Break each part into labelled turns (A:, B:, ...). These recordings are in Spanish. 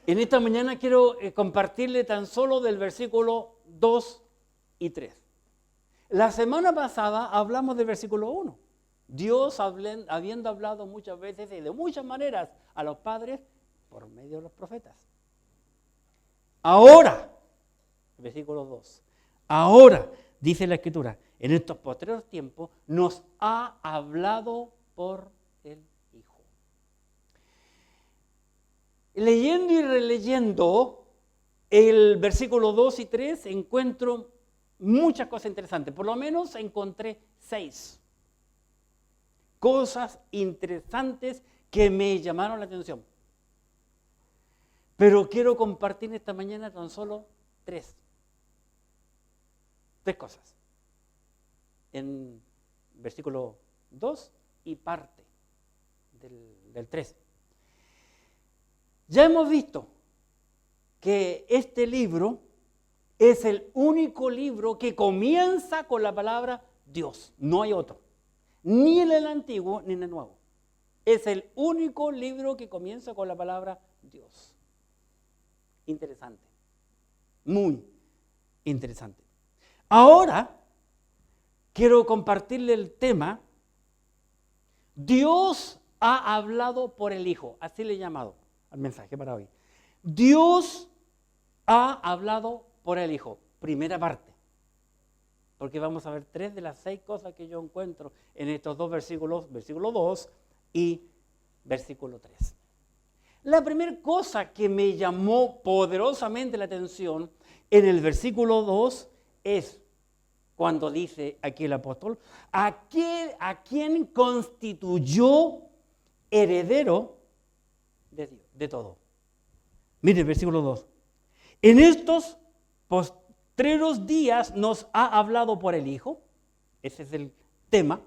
A: En esta mañana quiero compartirle tan solo del versículo 2 y 3. La semana pasada hablamos del versículo 1. Dios, habiendo hablado muchas veces y de muchas maneras a los padres por medio de los profetas. Ahora, versículo 2. Ahora, dice la Escritura, en estos postreros tiempos nos ha hablado por el Hijo. Leyendo y releyendo el versículo 2 y 3 encuentro muchas cosas interesantes. Por lo menos encontré 6 cosas interesantes que me llamaron la atención. Pero quiero compartir esta mañana tan solo 3 cosas. En versículo 2 y parte del 3. Ya hemos visto que este libro es el único libro que comienza con la palabra Dios. No hay otro. Ni en el Antiguo ni en el Nuevo. Es el único libro que comienza con la palabra Dios. Interesante. Muy interesante. Ahora quiero compartirle el tema. Dios ha hablado por el Hijo. Así le he llamado al mensaje para hoy. Dios ha hablado por el Hijo. Primera parte. Porque vamos a ver 3 de las 6 cosas que yo encuentro en estos 2 versículos, versículo 2 y versículo 3. La primera cosa que me llamó poderosamente la atención en el versículo 2 es cuando dice aquí el apóstol, a quien constituyó heredero de Dios, de todo. Mire el versículo 2. En estos postreros días nos ha hablado por el Hijo. Ese es el tema,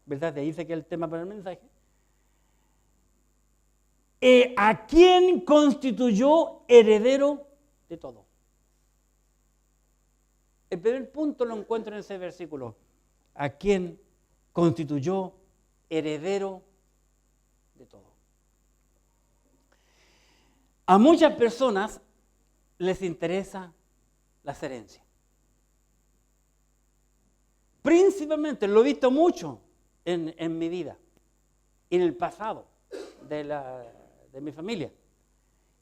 A: ¿verdad? De ahí dice que es el tema para el mensaje. A quien constituyó heredero de todo. El primer punto lo encuentro en ese versículo. A quien constituyó heredero de todo. A muchas personas les interesa las herencias. Principalmente, lo he visto mucho en mi vida, en el pasado de mi familia.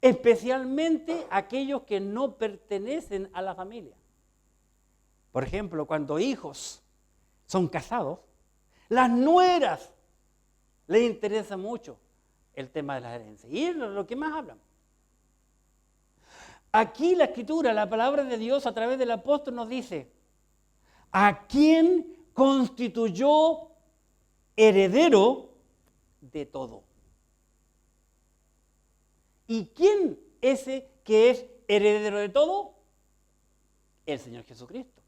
A: Especialmente aquellos que no pertenecen a la familia. Por ejemplo, cuando hijos son casados, las nueras les interesa mucho el tema de las herencias. Y es lo que más hablan. Aquí la Escritura, la palabra de Dios a través del apóstol nos dice, ¿a quién constituyó heredero de todo? ¿Y quién ese que es heredero de todo? El Señor Jesucristo.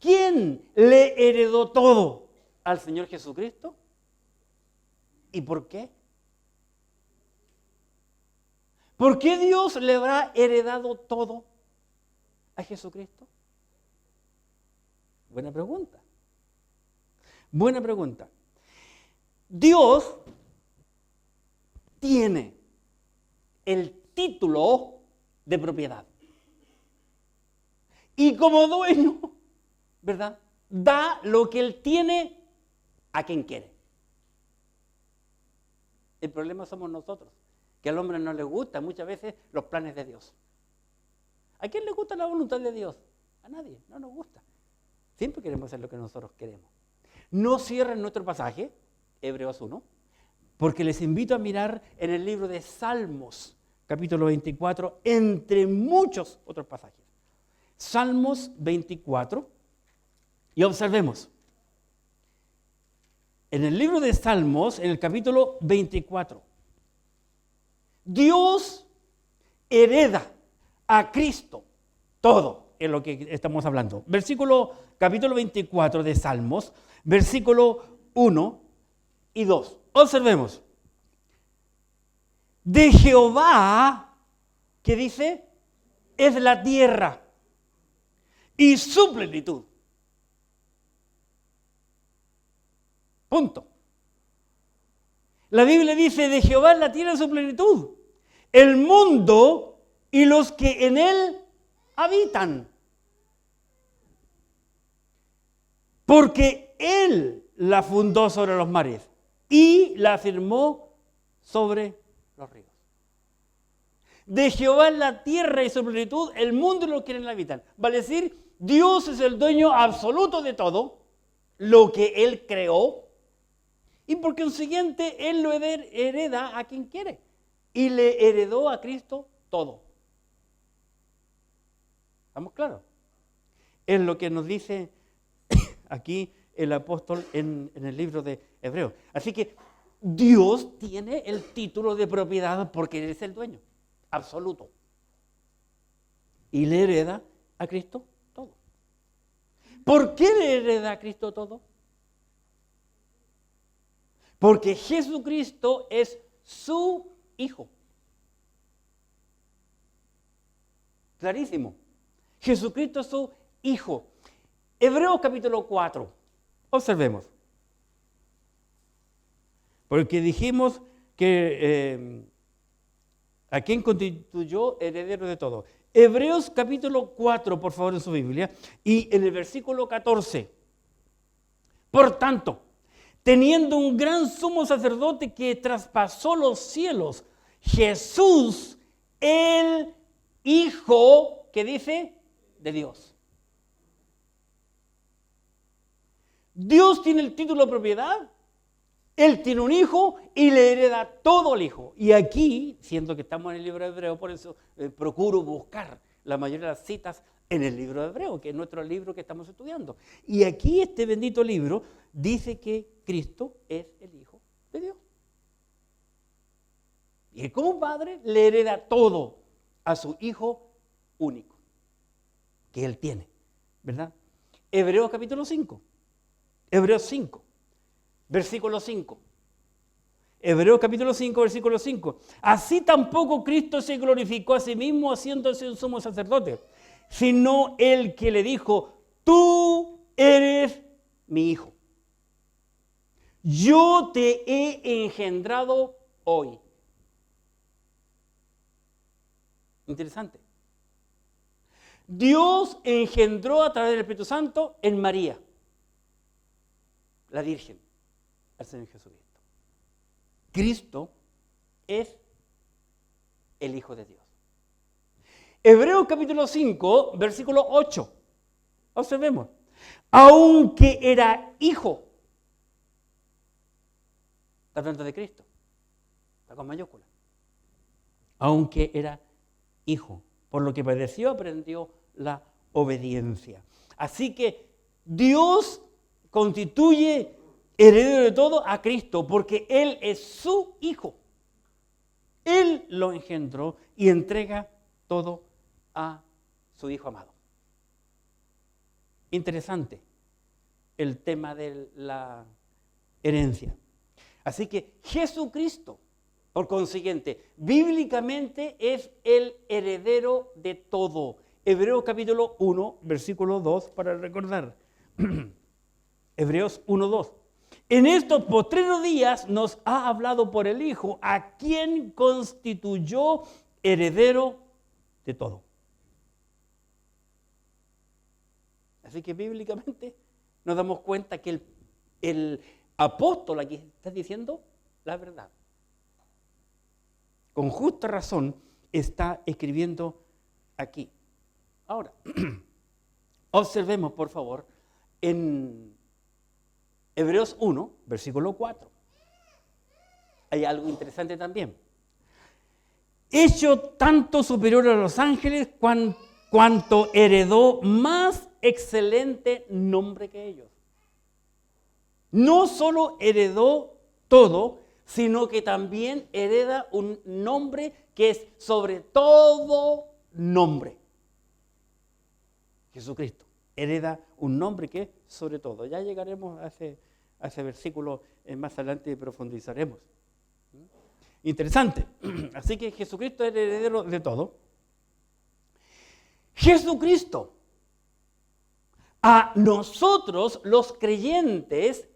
A: ¿Quién le heredó todo al Señor Jesucristo? ¿Y por qué? ¿Por qué Dios le habrá heredado todo a Jesucristo? Buena pregunta. Buena pregunta. Dios tiene el título de propiedad. Y como dueño, ¿verdad? Da lo que Él tiene a quien quiere. El problema somos nosotros, que al hombre no le gusta muchas veces los planes de Dios. ¿A quién le gusta la voluntad de Dios? A nadie, no nos gusta. Siempre queremos hacer lo que nosotros queremos. No cierren nuestro pasaje, Hebreos 1, porque les invito a mirar en el libro de Salmos, capítulo 24, entre muchos otros pasajes. Salmos 24, y observemos. En el libro de Salmos, en el capítulo 24, Dios hereda a Cristo todo en lo que estamos hablando. Capítulo 24 de Salmos, versículo 1 y 2. Observemos. De Jehová, ¿qué dice? Es la tierra y su plenitud. Punto. La Biblia dice, de Jehová es la tierra y su plenitud. el mundo y los que en él habitan. Porque él la fundó sobre los mares y la afirmó sobre los ríos. De Jehová es la tierra y su plenitud, el mundo y los que en él habitan. Vale decir, Dios es el dueño absoluto de todo lo que él creó, y por consiguiente él lo hereda a quien quiere, y le heredó a Cristo todo. ¿Estamos claros? Es lo que nos dice aquí el apóstol en el libro de Hebreos. Así que Dios tiene el título de propiedad porque Él es el dueño absoluto. Y le hereda a Cristo todo. ¿Por qué le hereda a Cristo todo? Porque Jesucristo es su Hijo. Clarísimo. Jesucristo es su Hijo. Hebreos capítulo 4. Observemos. Porque dijimos que a quién constituyó heredero de todo. Hebreos capítulo 4, por favor, en su Biblia. Y en el versículo 14. Por tanto, teniendo un gran sumo sacerdote que traspasó los cielos, Jesús, el Hijo, ¿qué dice? De Dios. Dios tiene el título de propiedad, Él tiene un hijo y le hereda todo al hijo. Y aquí, siendo que estamos en el libro de Hebreo, por eso procuro buscar la mayoría de las citas en el libro de Hebreo, que es nuestro libro que estamos estudiando. Y aquí este bendito libro dice que Cristo es el Hijo de Dios. Y como padre le hereda todo a su Hijo único, que Él tiene, ¿verdad? Hebreos capítulo 5. Hebreos 5, versículo 5. Hebreos capítulo 5, versículo 5. Así tampoco Cristo se glorificó a sí mismo haciéndose un sumo sacerdote, sino el que le dijo, tú eres mi hijo. Yo te he engendrado hoy. Interesante. Dios engendró a través del Espíritu Santo en María, la Virgen, al Señor Jesucristo. Cristo es el Hijo de Dios. Hebreos capítulo 5, versículo 8. Observemos. Aunque era hijo, está hablando de Cristo, está con mayúscula. Aunque era hijo, por lo que padeció, aprendió la obediencia. Así que Dios constituye heredero de todo a Cristo, porque Él es su Hijo. Él lo engendró y entrega todo a su Hijo amado. Interesante el tema de la herencia. Así que Jesucristo, por consiguiente, bíblicamente es el heredero de todo. Hebreos capítulo 1, versículo 2, para recordar. Hebreos 1:2. En estos postreros días nos ha hablado por el Hijo, a quien constituyó heredero de todo. Así que bíblicamente nos damos cuenta que el apóstol aquí está diciendo la verdad. Con justa razón está escribiendo aquí. Ahora, observemos por favor en Hebreos 1, versículo 4. Hay algo interesante también. Hecho tanto superior a los ángeles cuanto heredó más excelente nombre que ellos. No solo heredó todo, sino que también hereda un nombre que es sobre todo nombre. Jesucristo hereda un nombre que es sobre todo. Ya llegaremos a ese versículo más adelante y profundizaremos. Interesante. Así que Jesucristo es heredero de todo. Jesucristo a nosotros los creyentes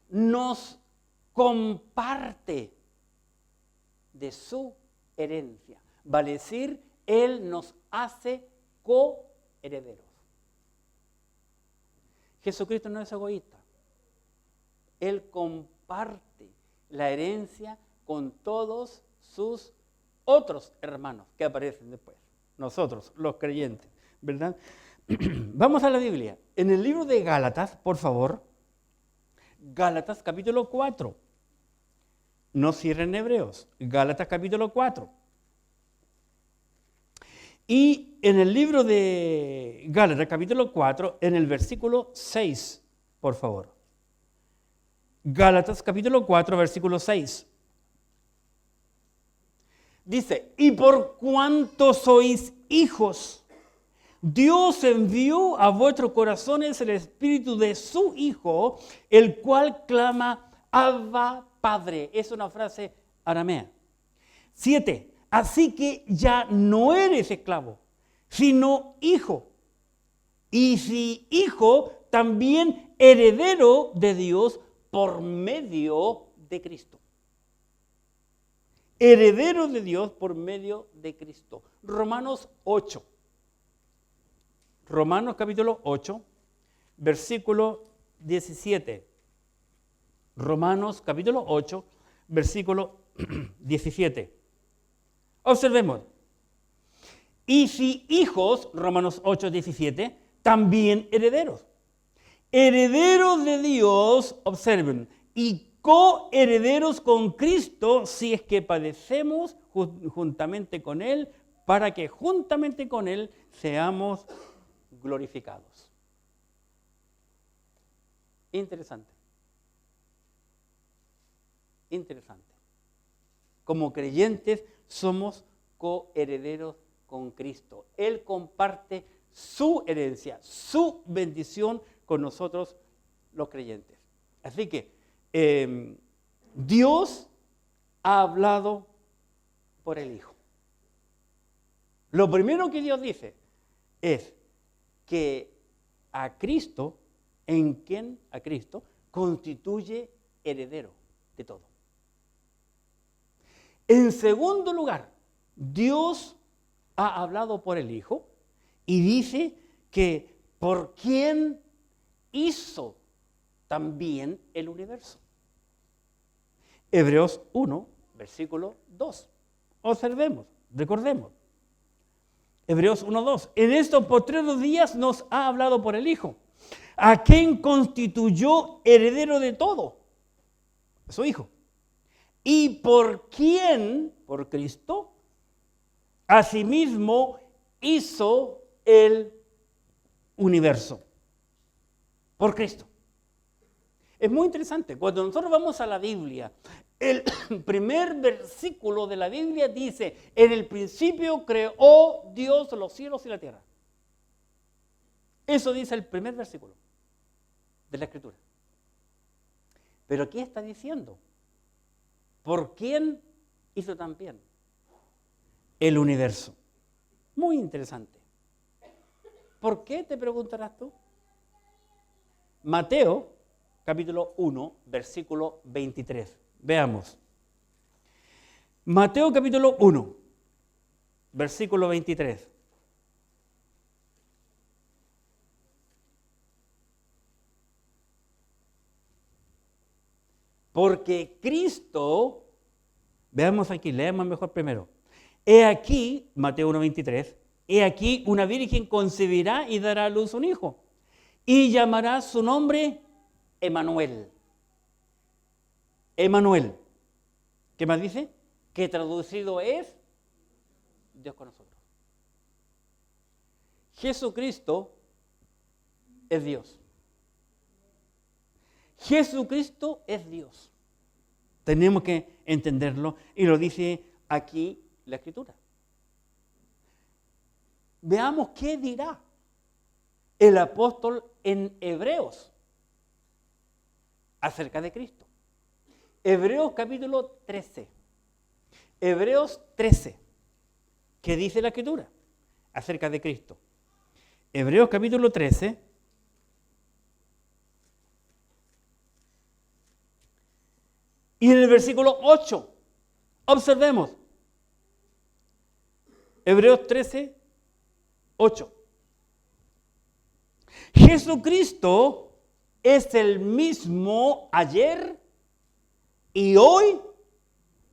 A: nos comparte de su coherencia. Vale decir, Él nos hace coherederos. Jesucristo no es egoísta. Él comparte la herencia con todos sus otros hermanos que aparecen después. Nosotros, los creyentes, ¿verdad? Vamos a la Biblia. En el libro de Gálatas, por favor. Gálatas capítulo 4. No cierren Hebreos. Gálatas capítulo 4. Y en el libro de Gálatas capítulo 4, en el versículo 6, por favor. Gálatas capítulo 4, versículo 6. Dice, y por cuanto sois hijos, Dios envió a vuestros corazones el espíritu de su Hijo, el cual clama, Abba, Padre. Es una frase aramea. 7. Así que ya no eres esclavo, sino hijo. Y si hijo, también heredero de Dios por medio de Cristo. Heredero de Dios por medio de Cristo. Romanos 8. Romanos capítulo 8, versículo 17. Romanos capítulo 8, versículo 17. Observemos. Y si hijos, Romanos 8, 17, también herederos. Herederos de Dios, observen, y coherederos con Cristo, si es que padecemos juntamente con Él, para que juntamente con Él seamos glorificados. Interesante. Interesante. Como creyentes somos coherederos con Cristo. Él comparte su herencia, su bendición con nosotros los creyentes. Así que Dios ha hablado por el Hijo. Lo primero que Dios dice es que a Cristo, a Cristo, constituye heredero de todo. En segundo lugar, Dios ha hablado por el Hijo y dice que por quien hizo también el universo. Hebreos 1, versículo 2. Observemos, recordemos. Hebreos 1, 2. En estos postreros días nos ha hablado por el Hijo, a quien constituyó heredero de todo, su Hijo. Y por quien, por Cristo, asimismo hizo el universo. Por Cristo. Es muy interesante. Cuando nosotros vamos a la Biblia, el primer versículo de la Biblia dice, en el principio creó Dios los cielos y la tierra. Eso dice el primer versículo de la Escritura. Pero ¿qué está diciendo? ¿Por quién hizo también el universo? Muy interesante. ¿Por qué, te preguntarás tú? Mateo, capítulo 1, versículo 23. Veamos. Mateo, capítulo 1, versículo 23. Porque Cristo, veamos aquí, leamos mejor primero. He aquí, Mateo 1:23, he aquí una virgen concebirá y dará a luz un hijo, y llamará su nombre Emmanuel. Emmanuel. ¿Qué más dice? Que traducido es Dios con nosotros. Jesucristo es Dios. Jesucristo es Dios. Tenemos que entenderlo y lo dice aquí la Escritura. Veamos qué dirá el apóstol en Hebreos acerca de Cristo. Hebreos capítulo 13. Hebreos 13. ¿Qué dice la Escritura acerca de Cristo? Hebreos capítulo 13. Y en el versículo 8, observemos. Hebreos 13, 8. Jesucristo es el mismo ayer y hoy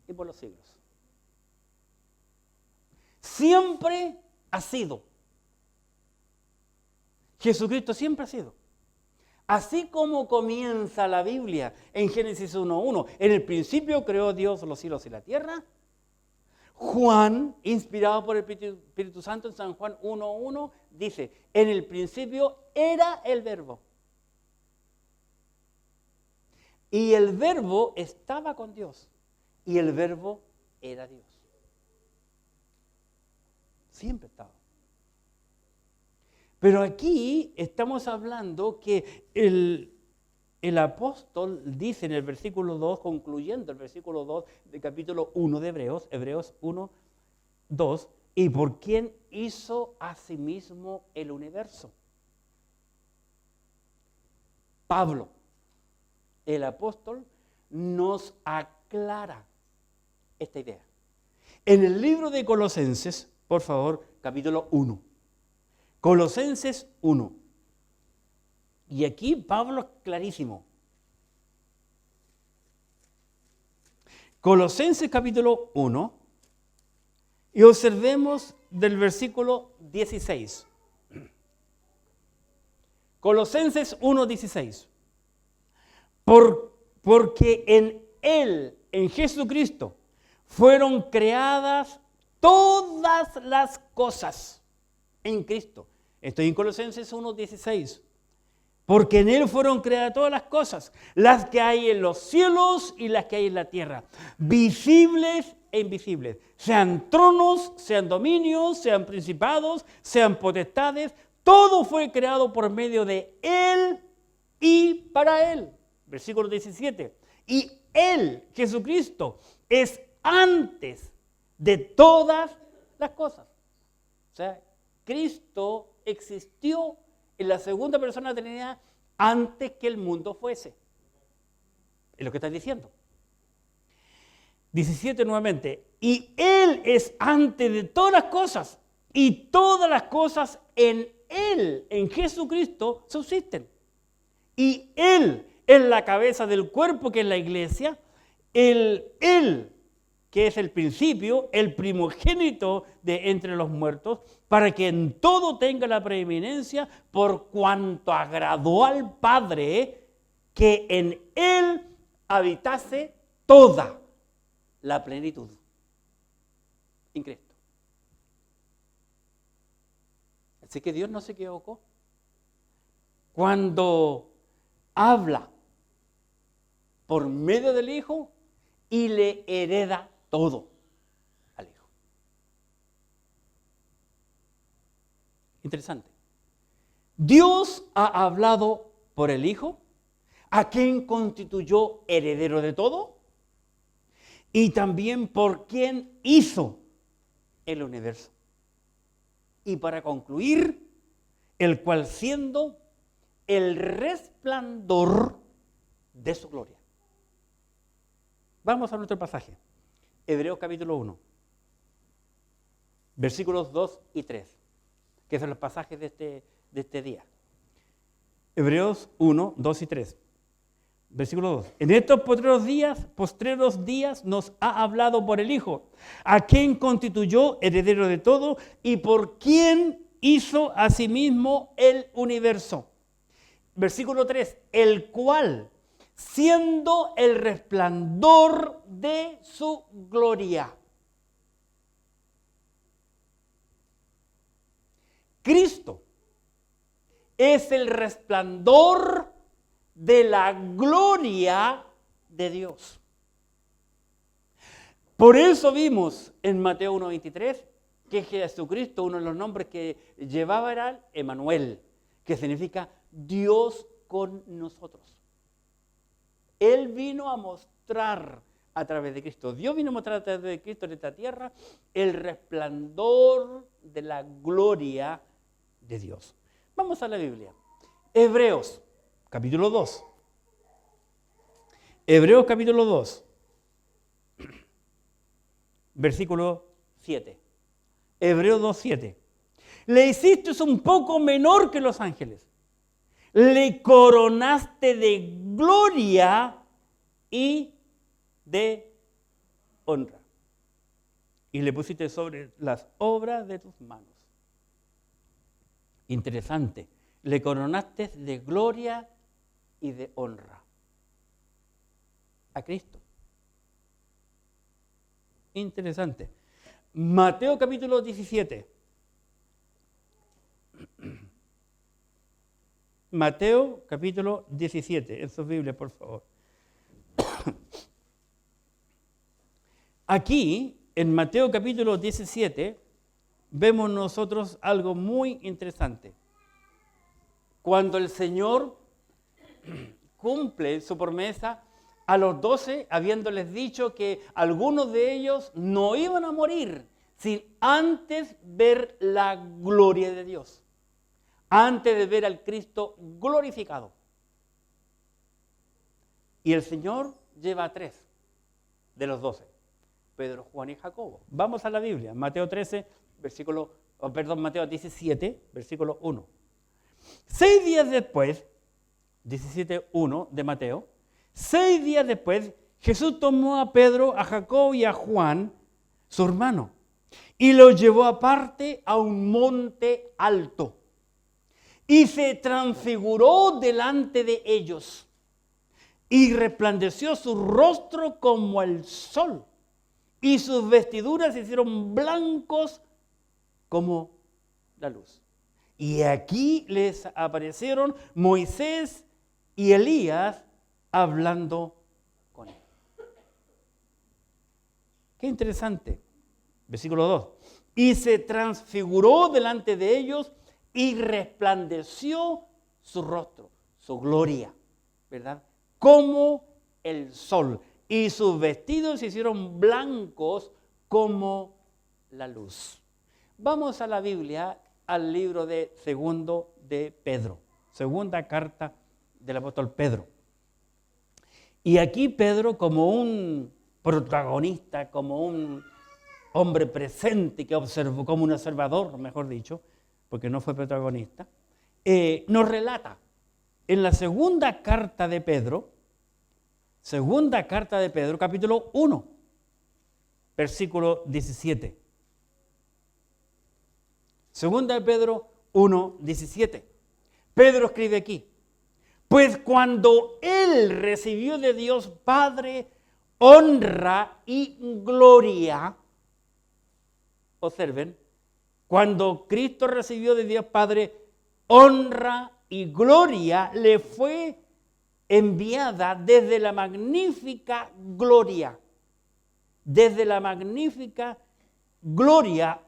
A: y por los siglos. Siempre ha sido. Jesucristo siempre ha sido. Así como comienza la Biblia en Génesis 1:1, en el principio creó Dios los cielos y la tierra. Juan, inspirado por el Espíritu Santo en San Juan 1:1, dice, en el principio era el Verbo. Y el Verbo estaba con Dios. Y el Verbo era Dios. Siempre estaba. Pero aquí estamos hablando que el apóstol dice en el versículo 2, concluyendo el versículo 2 del capítulo 1 de Hebreos, Hebreos 1, 2, ¿y por quién hizo a sí mismo el universo? Pablo, el apóstol, nos aclara esta idea. En el libro de Colosenses, por favor, capítulo 1. Colosenses 1. Y aquí Pablo es clarísimo. Colosenses capítulo 1. Y observemos del versículo 16. Colosenses 1:16. Porque en Él, en Jesucristo, fueron creadas todas las cosas en Cristo. Estoy en Colosenses 1:16. Porque en Él fueron creadas todas las cosas, las que hay en los cielos y las que hay en la tierra, visibles e invisibles, sean tronos, sean dominios, sean principados, sean potestades, todo fue creado por medio de Él y para Él. Versículo 17. Y Él, Jesucristo, es antes de todas las cosas. O sea, Cristo existió en la segunda persona de la Trinidad antes que el mundo fuese. Es lo que está diciendo. 17 nuevamente. Y Él es antes de todas las cosas. Y todas las cosas en Él, en Jesucristo, subsisten. Y Él es la cabeza del cuerpo, que es la iglesia. Él, que es el principio, el primogénito de entre los muertos, para que en todo tenga la preeminencia, por cuanto agradó al Padre que en Él habitase toda la plenitud en Cristo. Así que Dios no se equivocó. Cuando habla por medio del Hijo y le hereda todo al Hijo. Interesante. Dios ha hablado por el Hijo, a quien constituyó heredero de todo, y también por quien hizo el universo. Y para concluir, el cual siendo el resplandor de su gloria. Vamos a nuestro pasaje. Hebreos capítulo 1, versículos 2 y 3, que son los pasajes de este día. Hebreos 1, 2 y 3. Versículo 2. En estos postreros días nos ha hablado por el Hijo, a quien constituyó heredero de todo y por quien hizo asimismo el universo. Versículo 3. El cual, siendo el resplandor de su gloria. Cristo es el resplandor de la gloria de Dios. Por eso vimos en Mateo 1:23 que Jesucristo, uno de los nombres que llevaba era Emmanuel, que significa Dios con nosotros. Él vino a mostrar a través de Cristo, Dios vino a mostrar a través de Cristo en esta tierra el resplandor de la gloria de Dios. Vamos a la Biblia. Hebreos, capítulo 2. Hebreos, capítulo 2. Versículo 7. Hebreos 2:7. Le hiciste un poco menor que los ángeles. Le coronaste de gloria y de honra. Y le pusiste sobre las obras de tus manos. Interesante. Le coronaste de gloria y de honra a Cristo. Interesante. Mateo capítulo 17. Mateo capítulo 17, en su Biblia, por favor. Aquí, en Mateo capítulo 17, vemos nosotros algo muy interesante. Cuando el Señor cumple su promesa a los 12, habiéndoles dicho que algunos de ellos no iban a morir sin antes ver la gloria de Dios, antes de ver al Cristo glorificado. Y el Señor lleva a 3 de los 12, Pedro, Juan y Jacobo. Vamos a la Biblia, Mateo 17, versículo 1. 6 días después, 17:1 de Mateo, 6 días después, Jesús tomó a Pedro, a Jacobo y a Juan, su hermano, y los llevó aparte a un monte alto. Y se transfiguró delante de ellos, y resplandeció su rostro como el sol, y sus vestiduras se hicieron blancos como la luz. Y aquí les aparecieron Moisés y Elías hablando con él. Qué interesante. Versículo 2. Y se transfiguró delante de ellos y resplandeció su rostro, su gloria, ¿verdad? Como el sol. Y sus vestidos se hicieron blancos como la luz. Vamos a la Biblia, al libro de Segundo de Pedro. Segunda carta del apóstol Pedro. Y aquí Pedro, como un protagonista, como un hombre presente que observó, como un observador, mejor dicho, porque no fue protagonista, nos relata en la segunda carta de Pedro, capítulo 1, versículo 17. Segunda de Pedro 1, 17. Pedro escribe aquí: pues cuando él recibió de Dios Padre honra y gloria, observen, cuando Cristo recibió de Dios Padre honra y gloria, le fue enviada desde la magnífica gloria,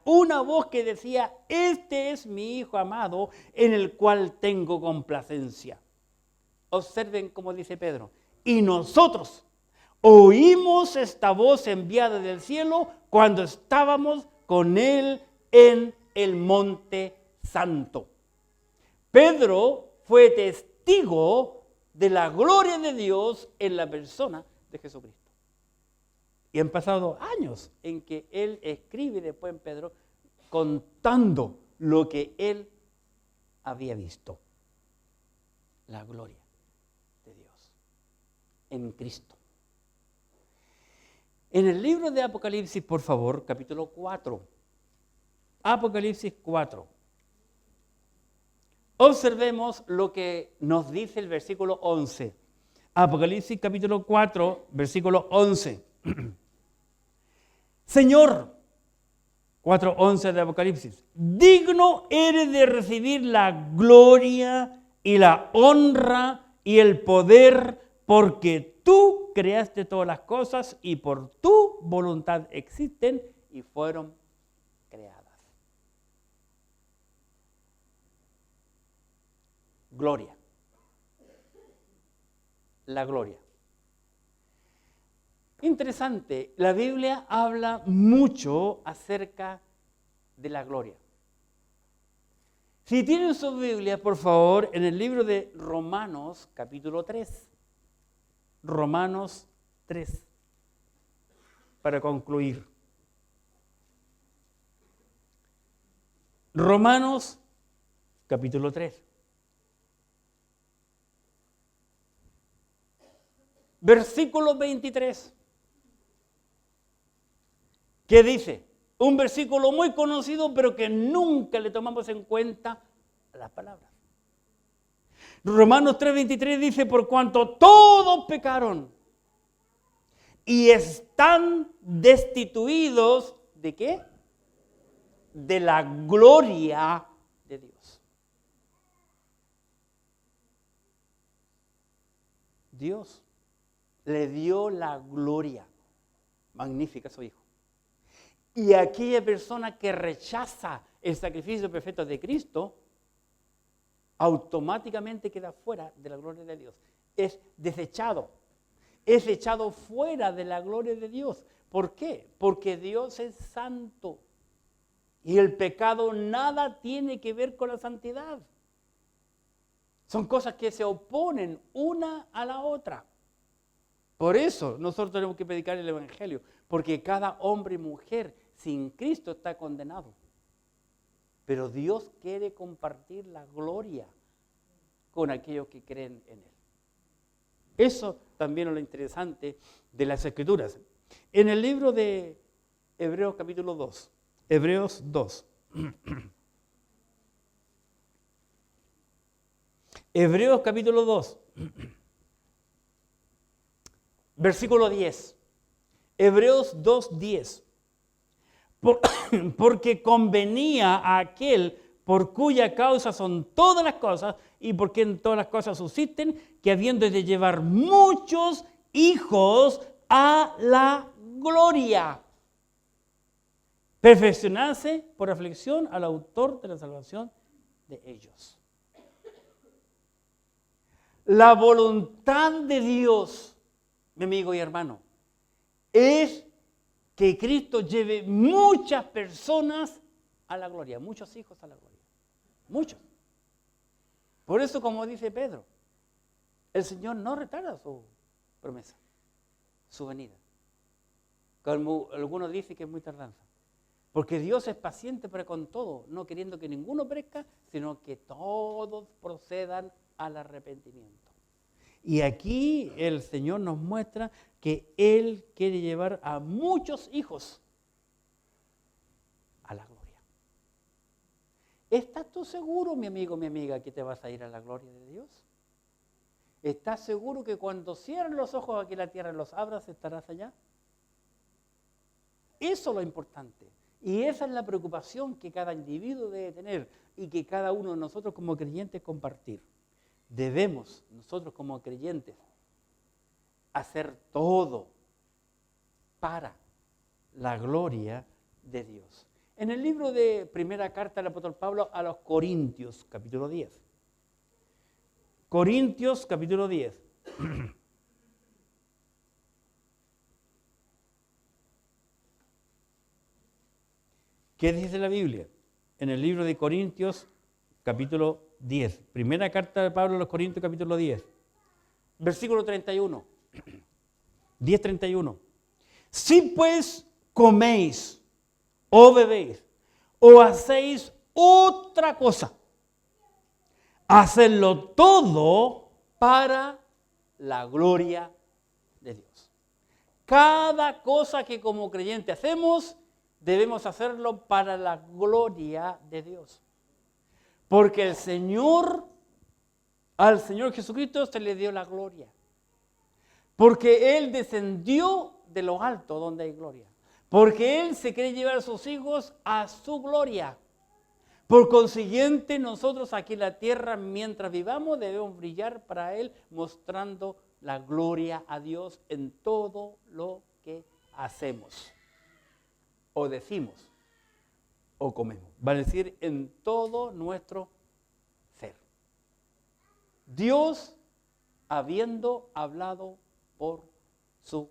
A: una voz que decía: este es mi Hijo amado, en el cual tengo complacencia. Observen cómo dice Pedro: y nosotros oímos esta voz enviada del cielo cuando estábamos con él en el monte santo. Pedro fue testigo de la gloria de Dios en la persona de Jesucristo. Y han pasado años en que él escribe después en Pedro contando lo que él había visto. La gloria de Dios en Cristo. En el libro de Apocalipsis, por favor, capítulo 4. Apocalipsis 4. Observemos lo que nos dice el versículo 11. Apocalipsis capítulo 4, versículo 11. Señor, 4:11 de Apocalipsis, digno eres de recibir la gloria y la honra y el poder, porque tú creaste todas las cosas y por tu voluntad existen y fueron creadas. Gloria. La gloria. Interesante, la Biblia habla mucho acerca de la gloria. Si tienen su Biblia, por favor, en el libro de Romanos, capítulo 3. Romanos 3, para concluir. Romanos capítulo 3. Versículo 23. ¿Qué dice? Un versículo muy conocido, pero que nunca le tomamos en cuenta las palabras. Romanos 3:23 dice, por cuanto todos pecaron y están destituidos, ¿de qué? De la gloria de Dios. Dios le dio la gloria magnífica a su Hijo. Y aquella persona que rechaza el sacrificio perfecto de Cristo, automáticamente queda fuera de la gloria de Dios. Es desechado. Es echado fuera de la gloria de Dios. ¿Por qué? Porque Dios es santo. Y el pecado nada tiene que ver con la santidad. Son cosas que se oponen una a la otra. Por eso nosotros tenemos que predicar el Evangelio. Porque cada hombre y mujer sin Cristo está condenado. Pero Dios quiere compartir la gloria con aquellos que creen en Él. Eso también es lo interesante de las Escrituras. En el libro de Hebreos capítulo 2, Hebreos 2. Hebreos capítulo 2, versículo 10. Hebreos 2:10. Porque convenía a aquel por cuya causa son todas las cosas y por quien todas las cosas subsisten, que habiendo de llevar muchos hijos a la gloria, perfeccionarse por aflicción al autor de la salvación de ellos. La voluntad de Dios, mi amigo y hermano, es que Cristo lleve muchas personas a la gloria, muchos hijos a la gloria, muchos. Por eso, como dice Pedro, el Señor no retarda su promesa, su venida. Como algunos dicen que es muy tardanza. Porque Dios es paciente para con todo, no queriendo que ninguno perezca, sino que todos procedan al arrepentimiento. Y aquí el Señor nos muestra que Él quiere llevar a muchos hijos a la gloria. ¿Estás tú seguro, mi amigo, mi amiga, que te vas a ir a la gloria de Dios? ¿Estás seguro que cuando cierres los ojos aquí en la tierra los abras, estarás allá? Eso es lo importante. Y esa es la preocupación que cada individuo debe tener y que cada uno de nosotros como creyentes compartir. Debemos nosotros como creyentes hacer todo para la gloria de Dios. En el libro de primera carta del apóstol Pablo a los Corintios, capítulo 10. Corintios, capítulo 10. ¿Qué dice la Biblia? En el libro de Corintios, capítulo 10. Primera carta de Pablo a los Corintios, capítulo 10. Versículo 31. 10:31. Si pues coméis o bebéis o hacéis otra cosa, hacedlo todo para la gloria de Dios. Cada cosa que como creyente hacemos, debemos hacerlo para la gloria de Dios. Porque al Señor Jesucristo se le dio la gloria. Porque Él descendió de lo alto donde hay gloria. Porque Él se quiere llevar a sus hijos a su gloria. Por consiguiente, nosotros aquí en la tierra, mientras vivamos, debemos brillar para Él, mostrando la gloria a Dios en todo lo que hacemos, o decimos, o comemos. Va a decir en todo nuestro ser. Dios habiendo hablado por su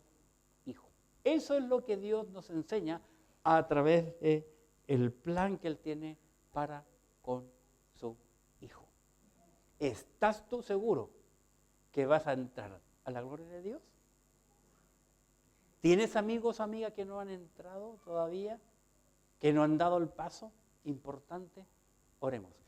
A: Hijo. Eso es lo que Dios nos enseña a través del plan que Él tiene para con su Hijo. ¿Estás tú seguro que vas a entrar a la gloria de Dios? ¿Tienes amigos, amigas que no han entrado todavía? ¿Que no han dado el paso? importante, oremos.